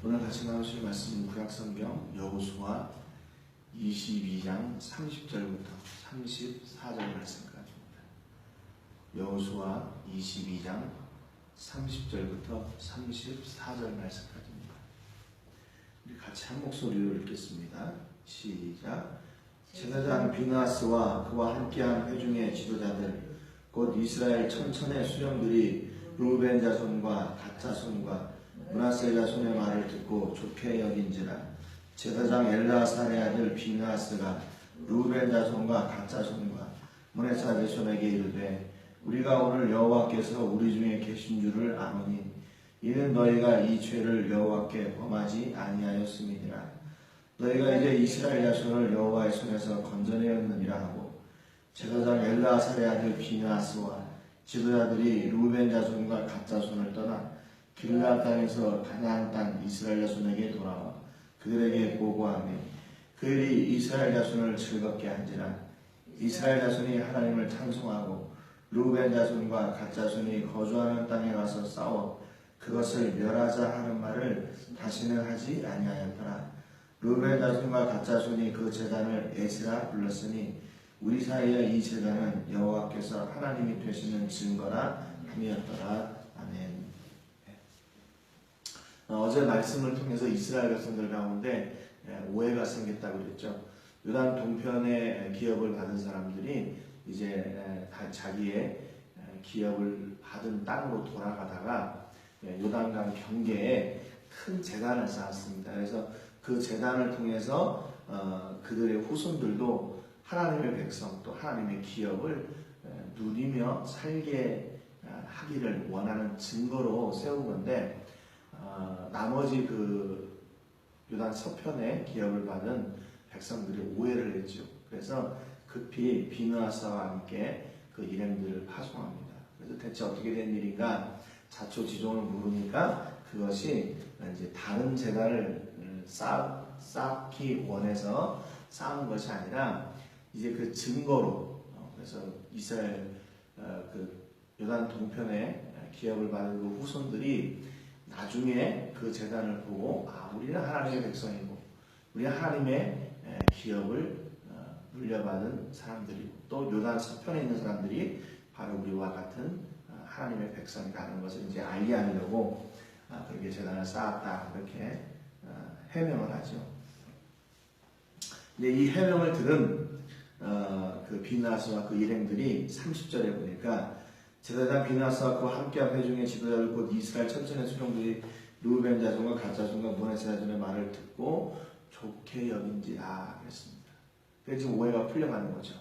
오늘 같이 나누실 말씀은 구약성경 여호수아 22장 30절부터 34절 말씀까지입니다. 여호수아 22장 30절부터 34절 말씀까지입니다. 우리 같이 한 목소리로 읽겠습니다. 시작. 제사장 비느하스와 그와 함께한 회중의 지도자들 곧 이스라엘 천천의 수령들이 루벤 자손과 갓 자손과 므낫세 자손의 말을 듣고 좋게 여긴지라. 제사장 엘라사의 아들 비느하스가 루벤 자손과 갓 자손과 므낫세 자손에게 이르되 우리가 오늘 여호와께서 우리 중에 계신 줄을 아노니 이는 너희가 이 죄를 여호와께 범하지 아니하였음이니라. 너희가 이제 이스라엘 자손을 여호와의 손에서 건져내었느니라 하고, 제사장 엘라사의 아들 비느하스와 지도자들이 루벤 자손과 갓 자손을 떠나 길르앗 땅에서 가나안 땅 이스라엘 자손에게 돌아와 그들에게 보고하며 그들이 이스라엘 자손을 즐겁게 한지라. 이스라엘 자손이 하나님을 찬송하고 루벤 자손과 갓 자손이 거주하는 땅에 가서 싸워 그것을 멸하자 하는 말을 다시는 하지 아니하였더라. 루벤 자손과 갓 자손이 그 제단을 에스라 불렀으니 우리 사이의 이 제단은 여호와께서 하나님이 되시는 증거라 함이었더라. 아멘. 어제 말씀을 통해서 이스라엘 백성들 가운데 오해가 생겼다고 그랬죠. 요단 동편의 기업을 받은 사람들이 이제 자기의 기업을 받은 땅으로 돌아가다가 요단강 경계에 큰 제단을 쌓았습니다. 그래서 그 제단을 통해서 그들의 후손들도 하나님의 백성 또 하나님의 기업을 누리며 살게 하기를 원하는 증거로 세운 건데, 나머지 그 요단 서편에 기업을 받은 백성들이 오해를 했죠. 그래서 급히 비느하스와 함께 그 일행들을 파송합니다. 그래서 대체 어떻게 된 일인가 자초지종을 물으니까 그것이 이제 다른 제단을 쌓기 원해서 쌓은 것이 아니라 이제 그 증거로, 그래서 이스라엘 그 요단 동편에 기업을 받은 그 후손들이 나중에 그 제단을 보고 우리는 하나님의 백성이고 우리는 하나님의 기업을 물려받은 사람들이고 또 요단 서편에 있는 사람들이 바로 우리와 같은 하나님의 백성이라는 것을 이제 알게 하려고 그렇게 제단을 쌓았다, 이렇게 해명을 하죠. 근데 이 해명을 들은 그 비느하스와 그 일행들이 30절에 보니까 제사장 비느하스와 그와 함께한 회중의 지도자들 곧 이스라엘 천천의 수령들이 루벤 자손과 갓 자손과 므낫세 자손의 말을 듣고 좋게 여긴지라 그랬습니다. 그래서 지금 오해가 풀려가는 거죠.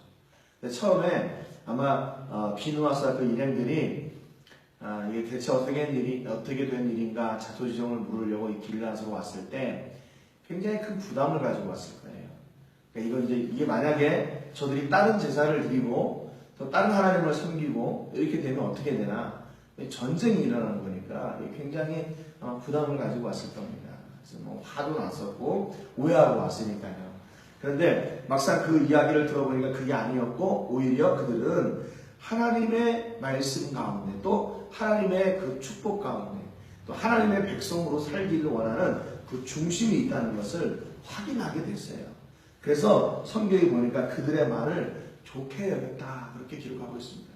처음에 아마 비느하스와 그 일행들이 이게 대체 어떻게 된 일인가 자초지종을 물으려고 이 길르앗으로 왔을 때 굉장히 큰 부담을 가지고 왔을 거예요. 그러니까 이게 만약에 저들이 다른 제사를 드리고 또 다른 하나님을 섬기고 이렇게 되면 어떻게 되나, 전쟁이 일어나는 거니까 굉장히 부담을 가지고 왔을 겁니다. 그래서 뭐 화도 났었고 오해하고 왔으니까요. 그런데 막상 그 이야기를 들어보니까 그게 아니었고 오히려 그들은 하나님의 말씀 가운데 또 하나님의 그 축복 가운데 또 하나님의 백성으로 살기를 원하는 그 중심이 있다는 것을 확인하게 됐어요. 그래서 성경에 보니까 그들의 말을 좋게 여겼다, 그렇게 기록하고 있습니다.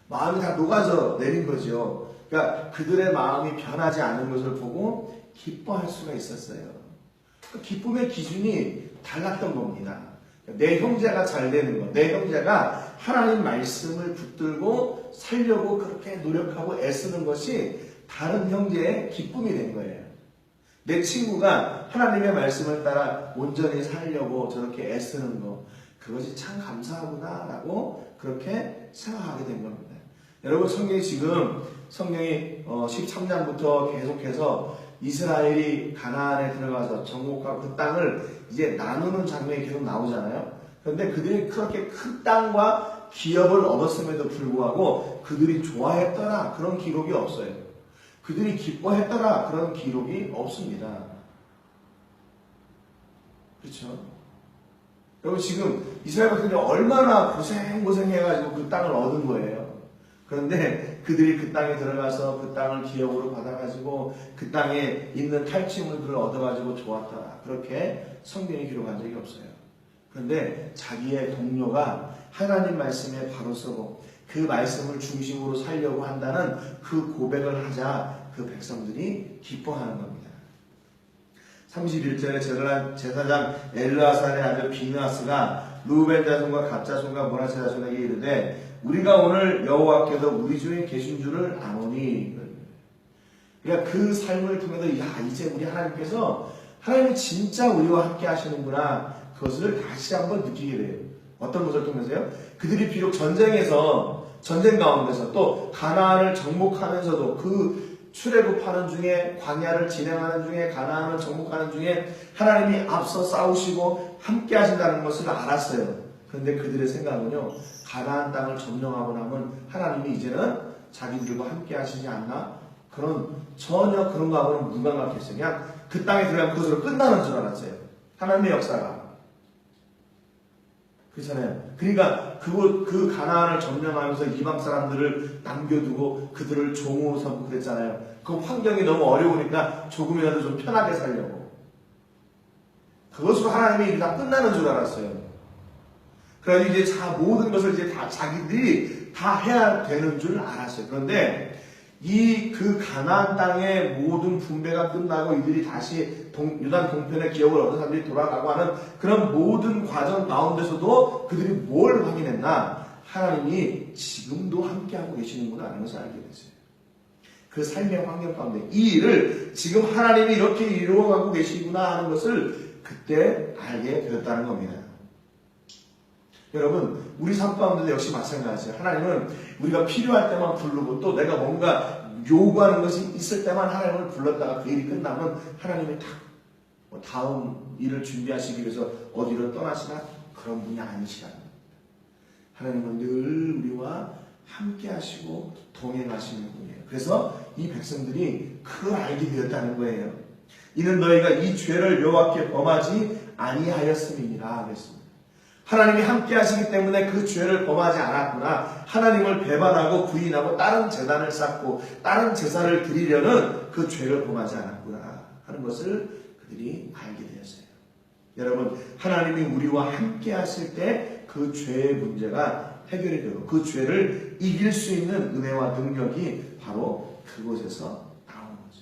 마음이 다 녹아져 내린 거죠. 그러니까 그들의 마음이 변하지 않은 것을 보고 기뻐할 수가 있었어요. 그 기쁨의 기준이 달랐던 겁니다. 내 형제가 잘 되는 것, 내 형제가 하나님 말씀을 붙들고 살려고 그렇게 노력하고 애쓰는 것이 다른 형제의 기쁨이 된 거예요. 내 친구가 하나님의 말씀을 따라 온전히 살려고 저렇게 애쓰는 것, 그것이 참 감사하구나라고 그렇게 생각하게 된 겁니다. 여러분, 성경이 13장부터 계속해서 이스라엘이 가나안에 들어가서 정복하고 그 땅을 이제 나누는 장면이 계속 나오잖아요. 그런데 그들이 그렇게 큰 땅과 기업을 얻었음에도 불구하고 그들이 좋아했더라, 그런 기록이 없어요. 그들이 기뻐했더라, 그런 기록이 없습니다. 그렇죠? 여러분, 지금 이스라엘 백성들이 얼마나 고생해가지고 그 땅을 얻은 거예요. 그런데 그들이 그 땅에 들어가서 그 땅을 기업으로 받아가지고 그 땅에 있는 탈취물들을 얻어가지고 좋았다. 그렇게 성경이 기록한 적이 없어요. 그런데 자기의 동료가 하나님 말씀에 바로 서고 그 말씀을 중심으로 살려고 한다는 그 고백을 하자 그 백성들이 기뻐하는 겁니다. 31절에 제사장 엘르아살의 아들 비느하스가 루벤 자손과 갓 자손과 므낫세 자손에게 이르되 우리가 오늘 여호와께서 우리 중에 계신 줄을 아노니. 그러니까 그 삶을 통해서 이제 우리 하나님이 진짜 우리와 함께 하시는구나. 그것을 다시 한번 느끼게 돼요. 어떤 것을 통해서요? 그들이 비록 전쟁 가운데서 또 가나안을 정복하면서도 그 출애굽하는 중에 광야를 진행하는 중에 가나안을 정복하는 중에 하나님이 앞서 싸우시고 함께 하신다는 것을 알았어요. 그런데 그들의 생각은요, 가나안 땅을 점령하고 나면 하나님이 이제는 자기들과 함께 하시지 않나? 전혀 그런 거하고는 무관하겠어요. 그냥 그 땅에 들어가면 그것으로 끝나는 줄 알았어요. 하나님의 역사가. 그렇잖아요. 그러니까 그 가나안을 점령하면서 이방 사람들을 남겨두고 그들을 종으로 삼고 그랬잖아요. 그 환경이 너무 어려우니까 조금이라도 좀 편하게 살려고. 그것으로 하나님의 일이 다 끝나는 줄 알았어요. 그래서 이제 모든 것을 이제 다 자기들이 다 해야 되는 줄 알았어요. 그런데 그 가나안 땅의 모든 분배가 끝나고 이들이 다시 유단 동편의 기업을 얻은 사람들이 돌아가고 하는 그런 모든 과정 가운데서도 그들이 뭘 확인했나? 하나님이 지금도 함께하고 계시는구나 하는 것을 알게 됐어요. 그 삶의 환경 가운데 이 일을 지금 하나님이 이렇게 이루어가고 계시구나 하는 것을 그때 알게 되었다는 겁니다. 여러분, 우리 삶 가운데도 역시 마찬가지예요. 하나님은 우리가 필요할 때만 부르고 또 내가 뭔가 요구하는 것이 있을 때만 하나님을 불렀다가 그 일이 끝나면 하나님이 다음 일을 준비하시기 위해서 어디로 떠나시나 그런 분이 아니시라는 겁니다. 하나님은 늘 우리와 함께 하시고 동행하시는 분이에요. 그래서 이 백성들이 그걸 알게 되었다는 거예요. 이는 너희가 이 죄를 여호와께 범하지 아니하였음이니라 그랬습니다. 하나님이 함께 하시기 때문에 그 죄를 범하지 않았구나. 하나님을 배반하고 부인하고 다른 제단을 쌓고 다른 제사를 드리려는 그 죄를 범하지 않았구나 하는 것을 그들이 알게 되었어요. 여러분, 하나님이 우리와 함께 하실 때 그 죄의 문제가 해결이 되고 그 죄를 이길 수 있는 은혜와 능력이 바로 그곳에서 나오는 거죠.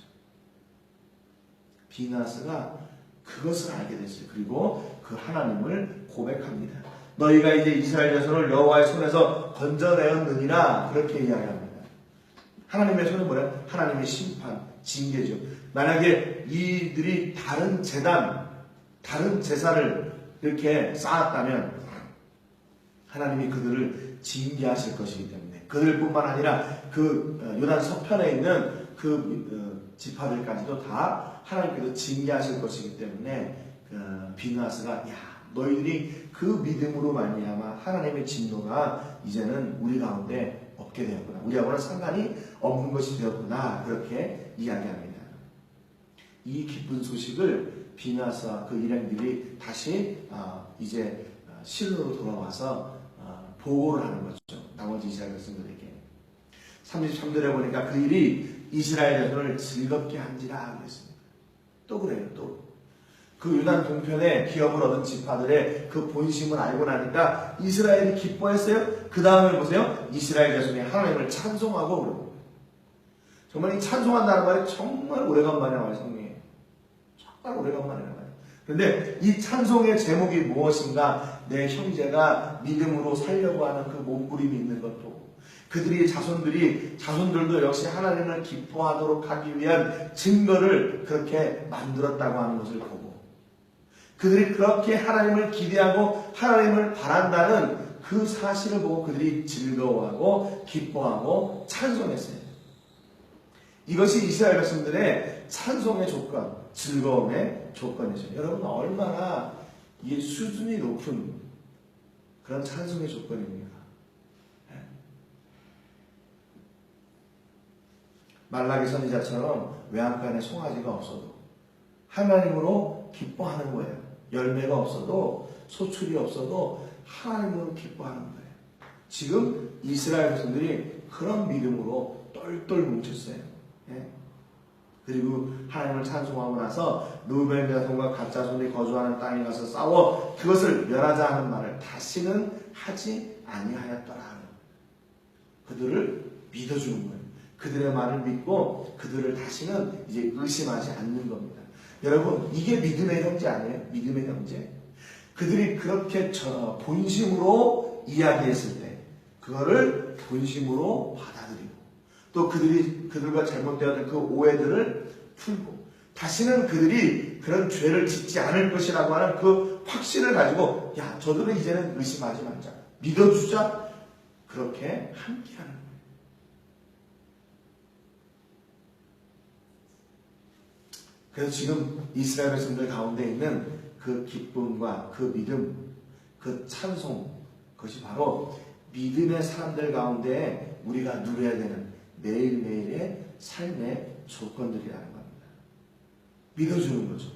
비느하스가 그것을 알게 됐어요. 그리고 그 하나님을 고백합니다. 너희가 이제 이스라엘 자손을 여호와의 손에서 건져내었느니라 그렇게 이야기합니다. 하나님의 손은 뭐예요? 하나님의 심판, 징계죠. 만약에 이들이 다른 제사를 이렇게 쌓았다면 하나님이 그들을 징계하실 것이기 때문에 그들뿐만 아니라 그 요단 서편에 있는 그 지파들까지도 다 하나님께서 징계하실 것이기 때문에 비느하스가 너희들이 그 믿음으로 말미암아 하나님의 진노가 이제는 우리 가운데 없게 되었구나. 우리하고는 상관이 없는 것이 되었구나. 그렇게 이야기합니다. 이 기쁜 소식을 비느하스와 그 일행들이 다시 이제 실로로 돌아와서 보고를 하는 거죠. 나머지 이스라엘 백성들에게. 33절에 보니까 그 일이 이스라엘 자손을 즐겁게 한지라 그랬습니다. 또 그래요. 또. 그 유단 동편에 기업을 얻은 지파들의 그 본심을 알고 나니까 이스라엘이 기뻐했어요. 그 다음에 보세요. 이스라엘 자손이 하나님을 찬송하고 그러고. 정말 이 찬송한다는 말이 정말 오래간만에 나와요. 성경에. 정말 오래간만에 나와요. 그런데 이 찬송의 제목이 무엇인가? 내 형제가 믿음으로 살려고 하는 그 몸부림이 있는 것도 그들이 자손들도 역시 하나님을 기뻐하도록 하기 위한 증거를 그렇게 만들었다고 하는 것을 보고 그들이 그렇게 하나님을 기대하고 하나님을 바란다는 그 사실을 보고 그들이 즐거워하고 기뻐하고 찬송했어요. 이것이 이스라엘 백성들의 찬송의 조건, 즐거움의 조건이죠. 여러분 얼마나 이 수준이 높은 그런 찬송의 조건입니까? 말라기 선지자처럼 외양간에 송아지가 없어도 하나님으로 기뻐하는 거예요. 열매가 없어도 소출이 없어도 하나님으로 기뻐하는 거예요. 지금 이스라엘 백성들이 그런 믿음으로 똘똘 뭉쳤어요. 예? 그리고 하나님을 찬송하고 나서 르우벤 자손과 갓 자손이 거주하는 땅에 가서 싸워 그것을 멸하자 하는 말을 다시는 하지 아니하였더라. 그들을 믿어주는 거예요. 그들의 말을 믿고 그들을 다시는 이제 의심하지 않는 겁니다. 여러분, 이게 믿음의 형제 아니에요? 믿음의 형제. 그들이 그렇게 본심으로 이야기했을 때 그거를 본심으로 받아들이고 또 그들과 잘못되었던 그 오해들을 풀고 다시는 그들이 그런 죄를 짓지 않을 것이라고 하는 그 확신을 가지고 야, 저들은 이제는 의심하지 말자. 믿어주자. 그렇게 함께하는 거예요. 그래서 지금 이스라엘 백성들 가운데 있는 그 기쁨과 그 믿음, 그 찬송, 그것이 바로 믿음의 사람들 가운데 우리가 누려야 되는 매일매일의 삶의 조건들이라는 겁니다. 믿어주는 거죠.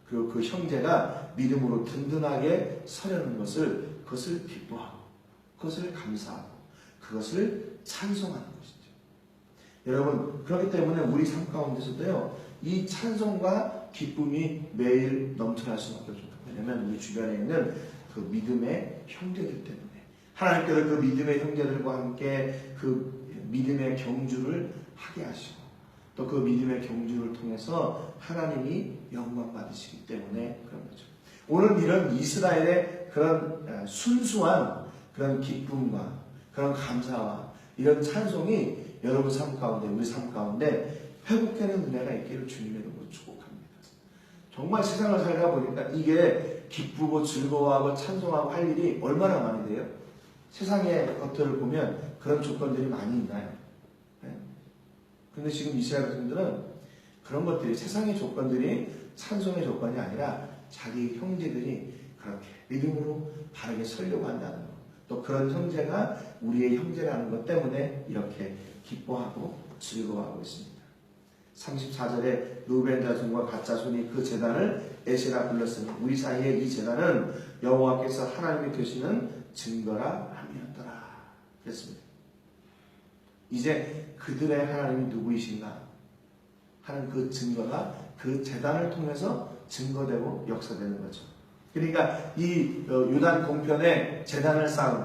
그리고 그 형제가 믿음으로 든든하게 서려는 그것을 기뻐하고, 그것을 감사하고, 그것을 찬송하는 것이죠. 여러분, 그렇기 때문에 우리 삶 가운데서도요, 이 찬송과 기쁨이 매일 넘쳐날 수밖에 없습니다. 왜냐하면 우리 주변에 있는 그 믿음의 형제들 때문에 하나님께서 그 믿음의 형제들과 함께 그 믿음의 경주를 하게 하시고 또 그 믿음의 경주를 통해서 하나님이 영광 받으시기 때문에 그런 거죠. 오늘 이런 이스라엘의 그런 순수한 그런 기쁨과 그런 감사와 이런 찬송이 여러분 삶 가운데, 우리 삶 가운데 회복되는 은혜가 있기를 주님의 이름으로 축복합니다. 정말 세상을 살다 보니까 이게 기쁘고 즐거워하고 찬송하고 할 일이 얼마나 많이 돼요? 세상의 것들을 보면 그런 조건들이 많이 있나요? 그런데 지금 이스라엘 백성들은 그런 것들이 세상의 조건들이 찬송의 조건이 아니라 자기 형제들이 그렇게 믿음으로 바르게 서려고 한다는 것, 또 그런 형제가 우리의 형제라는 것 때문에 이렇게 기뻐하고 즐거워하고 있습니다. 34절에 르우벤 자손과 갓 자손이 그 제단을 에시라 불렀으니 우리 사이에 이 제단은 여호와께서 하나님이 되시는 증거라 함이었더라 그랬습니다. 이제 그들의 하나님이 누구이신가 하는 그 증거가 그 제단을 통해서 증거되고 역사되는 거죠. 그러니까 이 요단 동편에 제단을 쌓은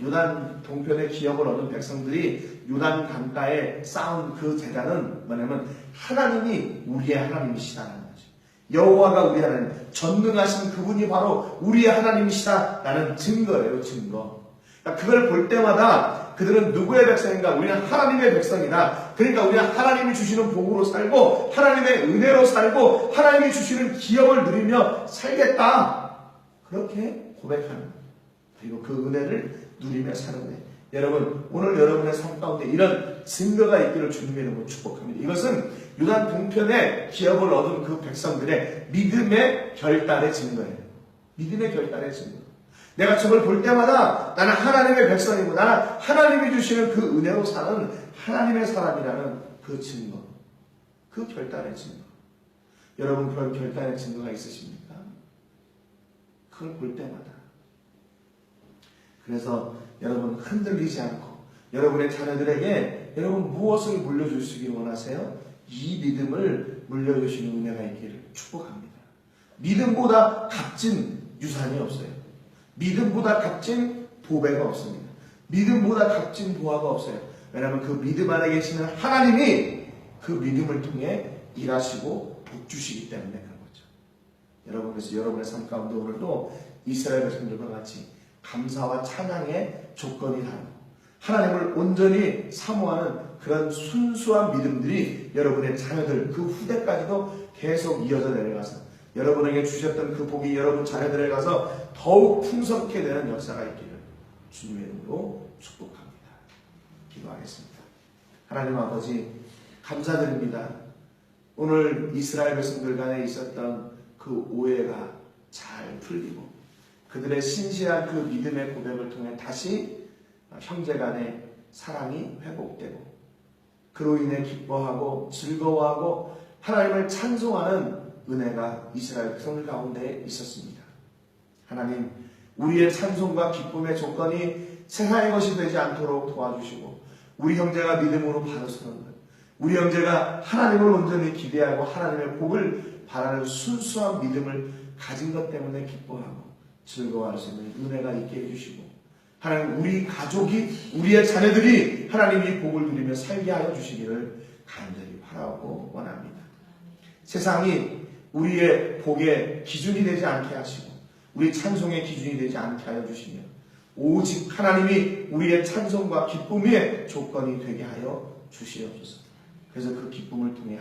요단 동편의 기업을 얻은 백성들이 요단 강가에 쌓은 그 제단은 뭐냐면 하나님이 우리의 하나님이시다는 거죠. 여호와가 우리의 하나님, 전능하신 그분이 바로 우리의 하나님이시다라는 증거예요. 증거. 그러니까 그걸 볼 때마다 그들은 누구의 백성인가? 우리는 하나님의 백성이다. 그러니까 우리는 하나님이 주시는 복으로 살고 하나님의 은혜로 살고 하나님이 주시는 기업을 누리며 살겠다. 그렇게 고백하는, 그리고 그 은혜를 누리며 사는 거예요. 여러분, 오늘 여러분의 삶 가운데 이런 증거가 있기를 주님의 이름으로 축복합니다. 이것은 요단 동편에 기업을 얻은 그 백성들의 믿음의 결단의 증거예요. 믿음의 결단의 증거. 내가 저걸 볼 때마다 나는 하나님의 백성이고 나는 하나님이 주시는 그 은혜로 사는 하나님의 사람이라는 그 증거, 그 결단의 증거. 여러분, 그런 결단의 증거가 있으십니까? 그걸 볼 때마다. 그래서 여러분 흔들리지 않고 여러분의 자녀들에게 여러분 무엇을 물려주시길 원하세요? 이 믿음을 물려주시는 은혜가 있기를 축복합니다. 믿음보다 값진 유산이 없어요. 믿음보다 값진 보배가 없습니다. 믿음보다 값진 보화가 없어요. 왜냐하면 그 믿음 안에 계시는 하나님이 그 믿음을 통해 일하시고 복 주시기 때문에 그런 거죠. 여러분, 그래서 여러분의 삶 가운데 오늘도 이스라엘 백성들과 같이 감사와 찬양의 조건이 다르고 하나님을 온전히 사모하는 그런 순수한 믿음들이 여러분의 자녀들 그 후대까지도 계속 이어져 내려가서 여러분에게 주셨던 그 복이 여러분 자녀들에 가서 더욱 풍성케 되는 역사가 있기를 주님의 이름으로 축복합니다. 기도하겠습니다. 하나님 아버지, 감사드립니다. 오늘 이스라엘 백성들 간에 있었던 그 오해가 잘 풀리고 그들의 신실한 그 믿음의 고백을 통해 다시 형제 간의 사랑이 회복되고 그로 인해 기뻐하고 즐거워하고 하나님을 찬송하는 은혜가 이스라엘 백성들 가운데 있었습니다. 하나님, 우리의 찬송과 기쁨의 조건이 세상의 것이 되지 않도록 도와주시고 우리 형제가 믿음으로 바로 서는 것, 우리 형제가 하나님을 온전히 기대하고 하나님의 복을 바라는 순수한 믿음을 가진 것 때문에 기뻐하고 즐거워할 수 있는 은혜가 있게 해주시고 하나님 우리 가족이 우리의 자녀들이 하나님이 복을 누리며 살게 하여 주시기를 간절히 바라고 원합니다. 세상이 우리의 복의 기준이 되지 않게 하시고 우리 찬송의 기준이 되지 않게 하여 주시며 오직 하나님이 우리의 찬송과 기쁨의 조건이 되게 하여 주시옵소서. 그래서 그 기쁨을 통해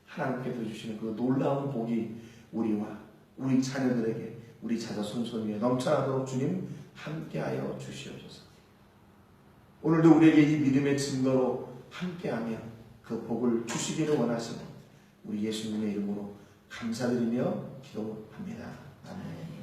하나님께서 주시는 그 놀라운 복이 우리와 우리 자녀들에게 우리 자녀 손손 위에 넘쳐나도록 주님 함께하여 주시옵소서. 오늘도 우리에게 이 믿음의 증거로 함께하며 그 복을 주시기를 원하시는 우리 예수님의 이름으로 감사드리며 기도합니다. 아멘.